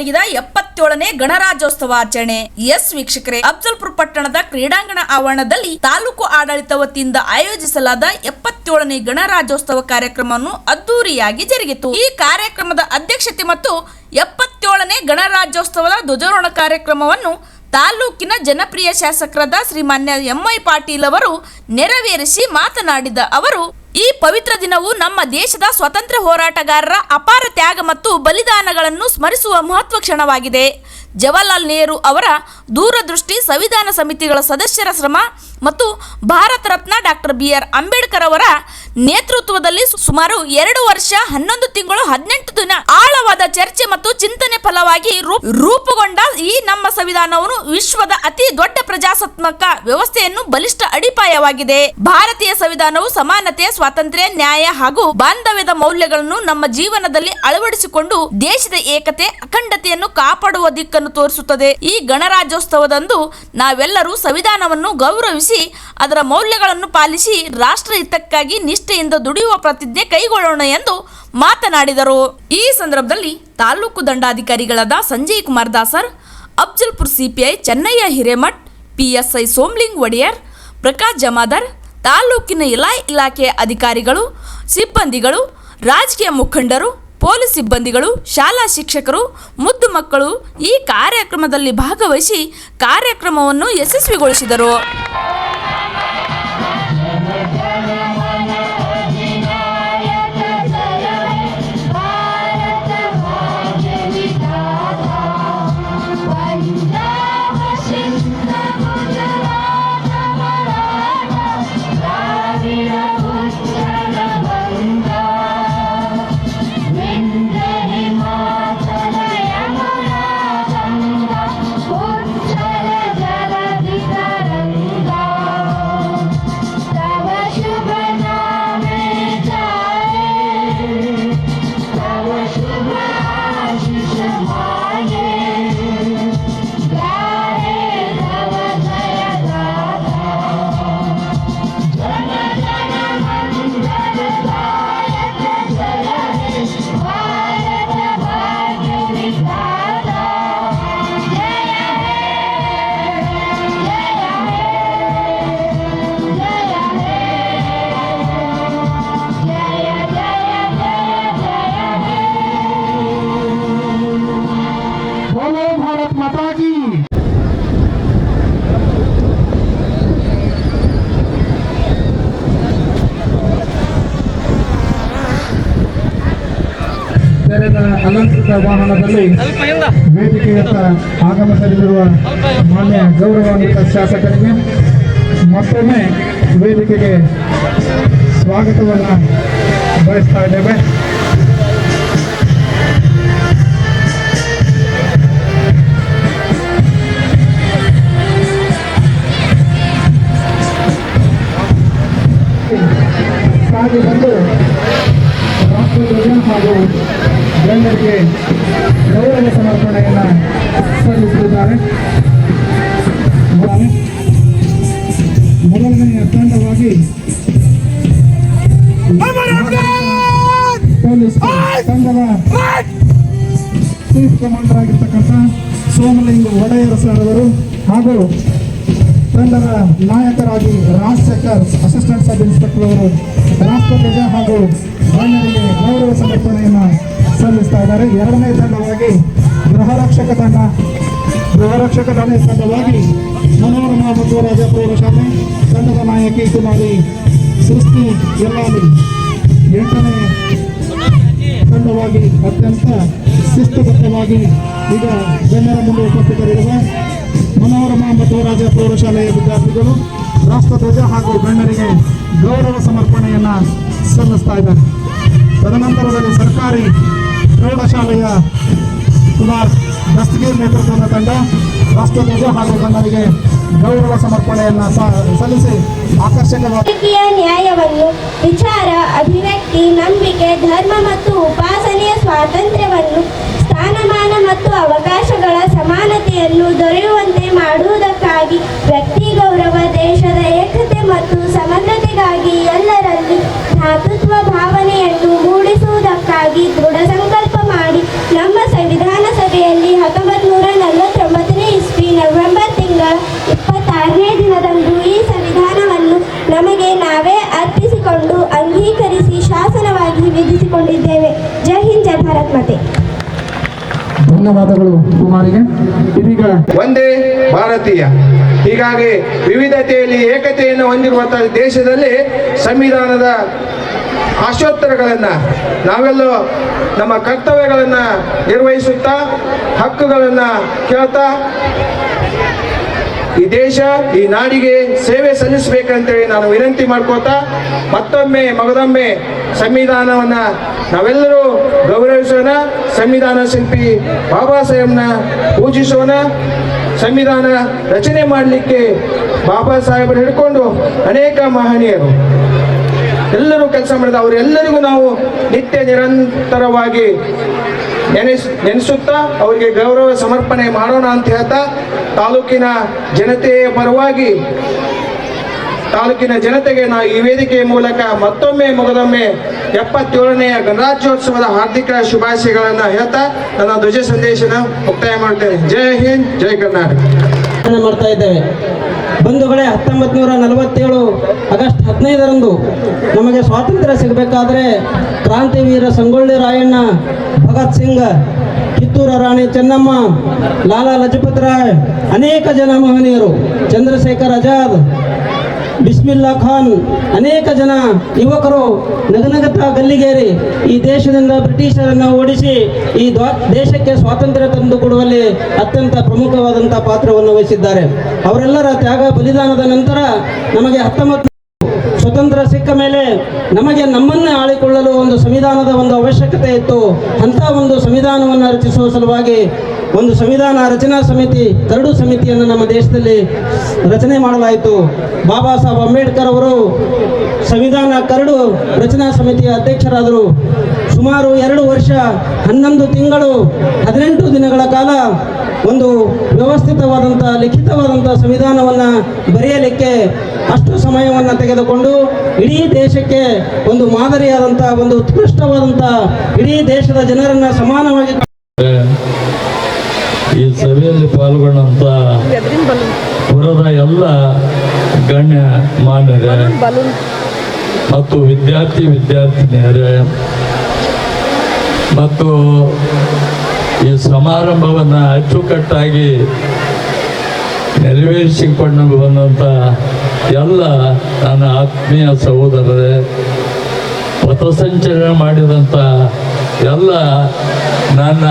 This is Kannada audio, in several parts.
ಜರುಗಿದ 77ನೇ ಗಣರಾಜ್ಯೋತ್ಸವ ಆಚರಣೆ. ಎಸ್ ವೀಕ್ಷಕರೇ, ಅಫಜಲ್ಪುರ ಪಟ್ಟಣದ ಕ್ರೀಡಾಂಗಣ ಆವರಣದಲ್ಲಿ ತಾಲೂಕು ಆಡಳಿತ ವತಿಯಿಂದ ಆಯೋಜಿಸಲಾದ 77ನೇ ಗಣರಾಜ್ಯೋತ್ಸವ ಕಾರ್ಯಕ್ರಮವನ್ನು ಅದ್ದೂರಿಯಾಗಿ ಜರುಗಿತು. ಈ ಕಾರ್ಯಕ್ರಮದ ಅಧ್ಯಕ್ಷತೆ ಮತ್ತು 77ನೇ ಗಣರಾಜ್ಯೋತ್ಸವದ ಧ್ವಜಾರೋಹಣ ಕಾರ್ಯಕ್ರಮವನ್ನು ತಾಲೂಕಿನ ಜನಪ್ರಿಯ ಶಾಸಕರಾದ ಶ್ರೀಮಾನ್ಯ ಎಂ.ಐ. ಪಾಟೀಲ್ ಅವರು ನೆರವೇರಿಸಿ ಮಾತನಾಡಿದ ಅವರು, ಈ ಪವಿತ್ರ ದಿನವು ನಮ್ಮ ದೇಶದ ಸ್ವಾತಂತ್ರ್ಯ ಹೋರಾಟಗಾರರ ಅಪಾರ ತ್ಯಾಗ ಮತ್ತು ಬಲಿದಾನಗಳನ್ನು ಸ್ಮರಿಸುವ ಮಹತ್ವ ಕ್ಷಣವಾಗಿದೆ. ಜವಾಹರ್ಲಾಲ್ ನೆಹರು ಅವರ ದೂರದೃಷ್ಟಿ, ಸಂವಿಧಾನ ಸಮಿತಿಗಳ ಸದಸ್ಯರ ಶ್ರಮ ಮತ್ತು ಭಾರತ ರತ್ನ ಡಾಕ್ಟರ್ ಬಿ.ಆರ್. ಅಂಬೇಡ್ಕರ್ ಅವರ ನೇತೃತ್ವದಲ್ಲಿ ಸುಮಾರು 2 ವರ್ಷ 11 ತಿಂಗಳು 18 ದಿನ ಆಳವಾದ ಚರ್ಚೆ ಮತ್ತು ಚಿಂತನೆ ಫಲವಾಗಿ ರೂಪುಗೊಂಡ ಈ ನಮ್ಮ ಸಂವಿಧಾನವನ್ನು ವಿಶ್ವದ ಅತಿ ದೊಡ್ಡ ಪ್ರಜಾಸತ್ತಾತ್ಮಕ ವ್ಯವಸ್ಥೆಯನ್ನು ಬಲಿಷ್ಠ ಅಡಿಪಾಯವಾಗಿದೆ. ಭಾರತೀಯ ಸಂವಿಧಾನವು ಸಮಾನತೆ, ಸ್ವಾತಂತ್ರ್ಯ, ನ್ಯಾಯ ಹಾಗೂ ಬಾಂಧವ್ಯದ ಮೌಲ್ಯಗಳನ್ನು ನಮ್ಮ ಜೀವನದಲ್ಲಿ ಅಳವಡಿಸಿಕೊಂಡು ದೇಶದ ಏಕತೆ, ಅಖಂಡತೆಯನ್ನು ಕಾಪಾಡುವ ದಿಕ್ಕನ್ನು ತೋರಿಸುತ್ತದೆ. ಈ ಗಣರಾಜ್ಯೋತ್ಸವದಂದು ನಾವೆಲ್ಲರೂ ಸಂವಿಧಾನವನ್ನು ಗೌರವಿಸಿ ಅದರ ಮೌಲ್ಯಗಳನ್ನು ಪಾಲಿಸಿ ರಾಷ್ಟ್ರ ಹಿತಕ್ಕಾಗಿ ನಿಷ್ಠೆಯಿಂದ ದುಡಿಯುವ ಪ್ರತಿಜ್ಞೆ ಕೈಗೊಳ್ಳೋಣ ಎಂದು ಮಾತನಾಡಿದರು. ಈ ಸಂದರ್ಭದಲ್ಲಿ ತಾಲೂಕು ದಂಡಾಧಿಕಾರಿಗಳಾದ ಸಂಜಯ್ ಕುಮಾರ್ ದಾಸರ್, ಅಫಜಲ್ಪುರ ಸಿಪಿಐ ಚೆನ್ನಯ್ಯ ಹಿರೇಮಠ್, PSI ಸೋಮಲಿಂಗ್ ಒಡೆಯರ್, ಪ್ರಕಾಶ್ ಜಮಾದಾರ್, ತಾಲೂಕಿನ ಎಲ್ಲಾ ಇಲಾಖೆಯ ಅಧಿಕಾರಿಗಳು, ಸಿಬ್ಬಂದಿಗಳು, ರಾಜಕೀಯ ಮುಖಂಡರು, ಪೊಲೀಸ್ ಸಿಬ್ಬಂದಿಗಳು, ಶಾಲಾ ಶಿಕ್ಷಕರು, ಮುದ್ದು ಮಕ್ಕಳು ಈ ಕಾರ್ಯಕ್ರಮದಲ್ಲಿ ಭಾಗವಹಿಸಿ ಕಾರ್ಯಕ್ರಮವನ್ನು ಯಶಸ್ವಿಗೊಳಿಸಿದರು. ಅಲಂಕೃತ ವಾಹನದಲ್ಲಿ ವೇದಿಕೆಯತ್ತ ಆಗಮಿಸಲಿರುವ ಮಾನ್ಯ ಗೌರವಾನ್ವಿತ ಶಾಸಕರಿಗೆ ಮತ್ತೊಮ್ಮೆ ವೇದಿಕೆಗೆ ಸ್ವಾಗತವನ್ನು ಬಯಸ್ತಾ ಇದ್ದೇವೆ. ಸಾಗಿ ಬಂದು ರಾಷ್ಟ್ರಧ್ವಜ ಹಾಗೂ ಗಣ್ಯರಿಗೆ ಗೌರವ ಸಮರ್ಪಣೆಯನ್ನು ಸಲ್ಲಿಸಿದ್ದಾರೆ. ಮೊದಲನೆಯ ತಂಡವಾಗಿ ಪೊಲೀಸ್ ತಂಡದ ಚೀಫ್ ಕಮಾಂಡರ್ ಆಗಿರ್ತಕ್ಕಂಥ ಸೋಮಲಿಂಗ್ ಒಡೆಯರ್ ಸರ್ ಅವರು ಹಾಗೂ ತಂಡದ ನಾಯಕರಾಗಿ ರಾಜಶೇಖರ್ ಅಸಿಸ್ಟೆಂಟ್ ಸಬ್ ಇನ್ಸ್ಪೆಕ್ಟರ್ ಅವರು ರಾಷ್ಟ್ರಧ್ವಜ ಹಾಗೂ ಗಣ್ಯರಿಗೆ ಗೌರವ ಸಮರ್ಪಣೆಯನ್ನು ಸಲ್ಲಿಸ್ತಾ ಇದ್ದಾರೆ. ಎರಡನೇ ತಂಡವಾಗಿ ಗೃಹರಕ್ಷಕ ದಳದ ತಂಡವಾಗಿ ಮನೋರಮಾ ಬಸವರಾಜ ಪ್ರೌಢಶಾಲೆ ತಂಡದ ನಾಯಕಿ ಕುಮಾರಿ ಸೃಷ್ಟಿ ಯಲ್ಲಾಲಿ. 8ನೇ ತಂಡವಾಗಿ ಅತ್ಯಂತ ಶಿಸ್ತುಬದ್ಧವಾಗಿ ಈಗ ಗಣ್ಯರ ಮುಂದೆ ಉಪಸ್ಥಿತರಿರುವ ಮನೋರಮಾ ಬಸವರಾಜ ಪ್ರೌಢಶಾಲೆಯ ವಿದ್ಯಾರ್ಥಿಗಳು ರಾಷ್ಟ್ರಧ್ವಜ ಹಾಗೂ ಗಣ್ಯರಿಗೆ ಗೌರವ ಸಮರ್ಪಣೆಯನ್ನು ಸಲ್ಲಿಸ್ತಾ ಇದ್ದಾರೆ. ತದನಂತರದಲ್ಲಿ ಸರ್ಕಾರಿ ಪ್ರೌಢಶಾಲೆಯ ಕುಮಾರ್ ದಸ್ತಗೀರ್ ನೇತೃತ್ವದ ತಂಡ ರಾಷ್ಟ್ರಧ್ವಜ ಹಾಗೂ ಗಣ್ಯರಿಗೆ ಗೌರವ ಸಮರ್ಪಣೆಯನ್ನು ಸಲ್ಲಿಸಿ ಆಕರ್ಷಕವಾದ ನ್ಯಾಯವನ್ನು, ವಿಚಾರ, ಅಭಿವ್ಯಕ್ತಿ, ನಂಬಿಕೆ, ಧರ್ಮ ಮತ್ತು ಉಪಾಸನೆಯ ಸ್ವಾತಂತ್ರ್ಯವನ್ನು, ಸ್ಥಾನಮಾನ ಮತ್ತು ಅವಕಾಶಗಳ ಸಮಾನತೆಯನ್ನು ದೊರೆಯುವಂತೆ ಮಾಡುವುದಕ್ಕಾಗಿ ವ್ಯಕ್ತಿ ಗೌರವ, ದೇಶದ ಏಕತೆ ಮತ್ತು ಸಮಗ್ರತೆಗಾಗಿ ಎಲ್ಲರಲ್ಲಿ ಭ್ರಾತೃತ್ವ ಭಾವನೆಯನ್ನು ಮೂಡಿಸುವುದಕ್ಕಾಗಿ ದೃಢ ಸಂಕಲ್ಪ ಮಾಡಿ ನಮ್ಮ ಸಂವಿಧಾನ ಸಭೆಯಲ್ಲಿ ಮತೆ. ಧನ್ಯವಾದಗಳು ಕುಮಾರಿಗೆ. ಇದೀಗ ಒಂದೇ ಭಾರತೀಯ. ಹೀಗಾಗಿ ವಿವಿಧತೆಯಲ್ಲಿ ಏಕತೆಯನ್ನು ಹೊಂದಿರುವಂತಹ ದೇಶದಲ್ಲಿ ಸಂವಿಧಾನದ ಆಶೋತ್ತರಗಳನ್ನು ನಾವೆಲ್ಲೋ ನಮ್ಮ ಕರ್ತವ್ಯಗಳನ್ನು ನಿರ್ವಹಿಸುತ್ತಾ ಹಕ್ಕುಗಳನ್ನು ಕೇಳ್ತಾ ಈ ದೇಶ ಈ ನಾಡಿಗೆ ಸೇವೆ ಸಲ್ಲಿಸಬೇಕಂತೇಳಿ ನಾನು ವಿನಂತಿ ಮಾಡ್ಕೋತಾ ಮತ್ತೊಮ್ಮೆ ಮಗದೊಮ್ಮೆ ಸಂವಿಧಾನವನ್ನು ನಾವೆಲ್ಲರೂ ಗೌರವಿಸೋಣ. ಸಂವಿಧಾನ ಶಿಲ್ಪಿ ಬಾಬಾ ಸಾಹೇಬ್ನ ಪೂಜಿಸೋಣ. ಸಂವಿಧಾನ ರಚನೆ ಮಾಡಲಿಕ್ಕೆ ಬಾಬಾ ಸಾಹೇಬರು ಹಿಡ್ಕೊಂಡು ಅನೇಕ ಮಹನೀಯರು ಎಲ್ಲರೂ ಕೆಲಸ ಮಾಡಿದ ಅವರೆಲ್ಲರಿಗೂ ನಾವು ನಿತ್ಯ ನಿರಂತರವಾಗಿ ನೆನೆಸುತ್ತಾ ಅವರಿಗೆ ಗೌರವ ಸಮರ್ಪಣೆ ಮಾಡೋಣ ಅಂತ ಹೇಳ್ತಾ ತಾಲೂಕಿನ ಜನತೆಯ ಪರವಾಗಿ ತಾಲೂಕಿನ ಜನತೆಗೆ ನಾವು ಈ ವೇದಿಕೆಯ ಮೂಲಕ ಮತ್ತೊಮ್ಮೆ ಮಗದೊಮ್ಮೆ 77ನೆಯ ಗಣರಾಜ್ಯೋತ್ಸವದ ಹಾರ್ದಿಕ ಶುಭಾಶಯಗಳನ್ನು ಹೇಳ್ತಾ ನನ್ನ ಧ್ವಜ ಸಂದೇಶನ ಮುಕ್ತಾಯ ಮಾಡ್ತೇನೆ. ಜೈ ಹಿಂದ್, ಜೈ ಕರ್ನಾಟಕ. ಮಾಡ್ತಾ ಇದ್ದೇವೆ. ಬಂಧುಗಳೇ, 1947 ಆಗಸ್ಟ್ 15ರಂದು ನಮಗೆ ಸ್ವಾತಂತ್ರ್ಯ ಸಿಗಬೇಕಾದ್ರೆ ಕ್ರಾಂತಿವೀರ ಸಂಗೊಳ್ಳಿ ರಾಯಣ್ಣ, ಭಗತ್ ಸಿಂಗ್, ಕಿತ್ತೂರು ರಾಣಿ ಚೆನ್ನಮ್ಮ, ಲಾಲಾ ಲಜಪತ್ ರಾಯ್, ಅನೇಕ ಜನ ಮಹನೀಯರು, ಚಂದ್ರಶೇಖರ್ ಆಜಾದ್, ಬಿಸ್ಮಿಲ್ಲಾ ಖಾನ್, ಅನೇಕ ಜನ ಯುವಕರು ನಗನಗತ ಗಲ್ಲಿಗೇರಿ ಈ ದೇಶದಿಂದ ಬ್ರಿಟಿಷರನ್ನು ಓಡಿಸಿ ಈ ದೇಶಕ್ಕೆ ಸ್ವಾತಂತ್ರ್ಯ ತಂದು ಕೊಡುವಲ್ಲಿ ಅತ್ಯಂತ ಪ್ರಮುಖವಾದಂಥ ಪಾತ್ರವನ್ನು ವಹಿಸಿದ್ದಾರೆ. ಅವರೆಲ್ಲರ ತ್ಯಾಗ ಬಲಿದಾನದ ನಂತರ ನಮಗೆ 19 ಸ್ವತಂತ್ರ ಸಿಕ್ಕ ಮೇಲೆ ನಮಗೆ ನಮ್ಮನ್ನೇ ಆಳಿಕೊಳ್ಳಲು ಒಂದು ಸಂವಿಧಾನದ ಒಂದು ಅವಶ್ಯಕತೆ ಇತ್ತು. ಅಂಥ ಒಂದು ಸಂವಿಧಾನವನ್ನು ರಚಿಸುವ ಸಲುವಾಗಿ ಒಂದು ಸಂವಿಧಾನ ರಚನಾ ಸಮಿತಿ, ಕರಡು ಸಮಿತಿಯನ್ನು ನಮ್ಮ ದೇಶದಲ್ಲಿ ರಚನೆ ಮಾಡಲಾಯಿತು. ಬಾಬಾ ಸಾಹೇಬ್ ಅಂಬೇಡ್ಕರ್ ಅವರು ಸಂವಿಧಾನ ಕರಡು ರಚನಾ ಸಮಿತಿಯ ಅಧ್ಯಕ್ಷರಾದರು. ಸುಮಾರು 2 ವರ್ಷ 11 ತಿಂಗಳು 18 ದಿನಗಳ ಕಾಲ ಒಂದು ವ್ಯವಸ್ಥಿತವಾದಂಥ ಲಿಖಿತವಾದಂಥ ಸಂವಿಧಾನವನ್ನು ಬರೆಯಲಿಕ್ಕೆ ಅಷ್ಟು ಸಮಯವನ್ನು ತೆಗೆದುಕೊಂಡು ಇಡೀ ದೇಶಕ್ಕೆ ಒಂದು ಮಾದರಿಯಾದಂಥ ಒಂದು ಉತ್ಕೃಷ್ಟವಾದಂಥ ಇಡೀ ದೇಶದ ಜನರನ್ನು ಸಮಾನವಾಗಿ ಈ ಸಭೆಯಲ್ಲಿ ಪಾಲ್ಗೊಂಡಂತ ಪುರದ ಎಲ್ಲ ಗಣ್ಯ ಮಾನ್ಯರೇ ಮತ್ತು ವಿದ್ಯಾರ್ಥಿನಿಯರೇ ಮತ್ತು ಈ ಸಮಾರಂಭವನ್ನು ಅಚ್ಚುಕಟ್ಟಾಗಿ ನೆರವೇರಿಸಿಕೊಂಡು ಬಂದಂಥ ಎಲ್ಲ ನನ್ನ ಆತ್ಮೀಯ ಸಹೋದರರೇ, ಪಥಸಂಚಲನ ಮಾಡಿದಂಥ ಎಲ್ಲ ನನ್ನ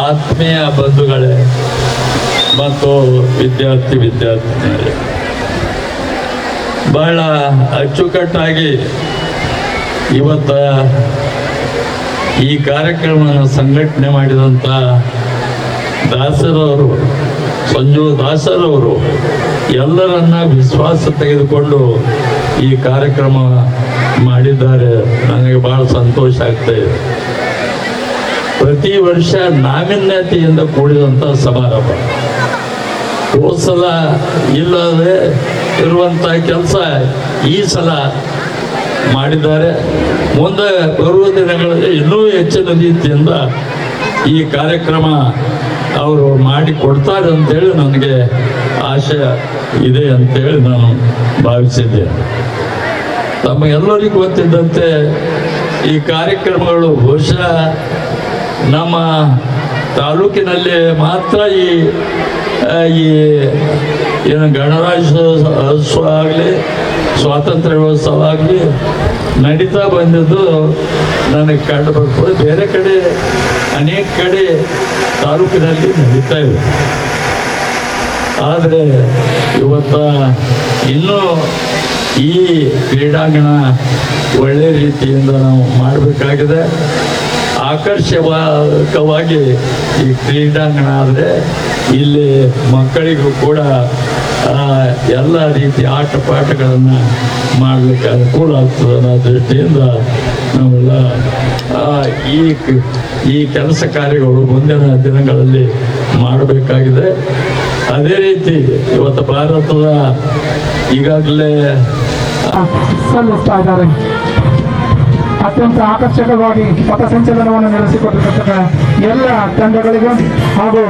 ಆತ್ಮೀಯ ಬಂಧುಗಳೇ ಮತ್ತು ವಿದ್ಯಾರ್ಥಿನಿಯರೇ, ಬಹಳ ಅಚ್ಚುಕಟ್ಟಾಗಿ ಇವತ್ತ ಈ ಕಾರ್ಯಕ್ರಮವನ್ನು ಸಂಘಟನೆ ಮಾಡಿದಂಥ ದಾಸರವರು, ಸಂಜು ದಾಸರವರು ಎಲ್ಲರನ್ನ ವಿಶ್ವಾಸ ತೆಗೆದುಕೊಂಡು ಈ ಕಾರ್ಯಕ್ರಮ ಮಾಡಿದ್ದಾರೆ. ನನಗೆ ಬಹಳ ಸಂತೋಷ ಆಗ್ತಾ ಇದೆ. ಪ್ರತಿ ವರ್ಷ ನಾವೀನ್ಯತೆಯಿಂದ ಕೂಡಿದಂಥ ಸಮಾರಂಭ, ಹೋದ ಸಲ ಇಲ್ಲದೆ ಇರುವಂಥ ಕೆಲಸ ಈ ಸಲ ಮಾಡಿದ್ದಾರೆ. ಮುಂದೆ ಬರುವ ದಿನಗಳಲ್ಲಿ ಇನ್ನೂ ಹೆಚ್ಚಿನ ರೀತಿಯಿಂದ ಈ ಕಾರ್ಯಕ್ರಮ ಅವರು ಮಾಡಿ ಕೊಡ್ತಾರೆ ಅಂತೇಳಿ ನನಗೆ ಆಶೆ ಇದೆ ಅಂತೇಳಿ ನಾನು ಭಾವಿಸಿದ್ದೇನೆ. ತಮಗೆಲ್ಲರಿಗೂ ಗೊತ್ತಿದ್ದಂತೆ ಈ ಕಾರ್ಯಕ್ರಮಗಳು ಬಹುಶಃ ನಮ್ಮ ತಾಲೂಕಿನಲ್ಲಿ ಮಾತ್ರ ಈ ಏನು ಗಣರಾಜ್ಯೋತ್ಸವ ಆಗಲಿ ಸ್ವಾತಂತ್ರ್ಯೋತ್ಸವ ಆಗಲಿ ನಡೀತಾ ಬಂದಿದ್ದು ನನಗೆ ಕಂಡು ಬರ್ತದೆ. ಬೇರೆ ಕಡೆ ಅನೇಕ ಕಡೆ ತಾಲೂಕಿನಲ್ಲಿ ನಡೀತಾ ಇದೆ. ಆದರೆ ಇವತ್ತ ಇನ್ನೂ ಈ ಕ್ರೀಡಾಂಗಣ ಒಳ್ಳೆ ರೀತಿಯಿಂದ ನಾವು ಮಾಡಬೇಕಾಗಿದೆ. ಆಕರ್ಷಕವಾಗಿ ಈ ಕ್ರೀಡಾಂಗಣ ಆದರೆ ಇಲ್ಲಿ ಮಕ್ಕಳಿಗೂ ಕೂಡ ಎಲ್ಲ ರೀತಿಯ ಆಟ ಪಾಠಗಳನ್ನು ಮಾಡಲಿಕ್ಕೆ ಅನುಕೂಲ ಆಗ್ತದೆ ಅನ್ನೋ ದೃಷ್ಟಿಯಿಂದ ನಾವೆಲ್ಲ ಈ ಕೆಲಸ ಕಾರ್ಯಗಳು ಮುಂದಿನ ದಿನಗಳಲ್ಲಿ ಮಾಡಬೇಕಾಗಿದೆ. ಅದೇ ರೀತಿ ಇವತ್ತು ಭಾರತದ ಈಗಾಗಲೇ ಸಲ್ಲಿಸ್ತಾ ಇದ್ದಾರೆ. ಅತ್ಯಂತ ಆಕರ್ಷಕವಾಗಿ ಪಥಸಂಚಲನವನ್ನು ನಡೆಸಿಕೊಟ್ಟಿರ್ತಕ್ಕಂಥ ಎಲ್ಲ ತಂಡಗಳಿಗೂ ಹಾಗೂ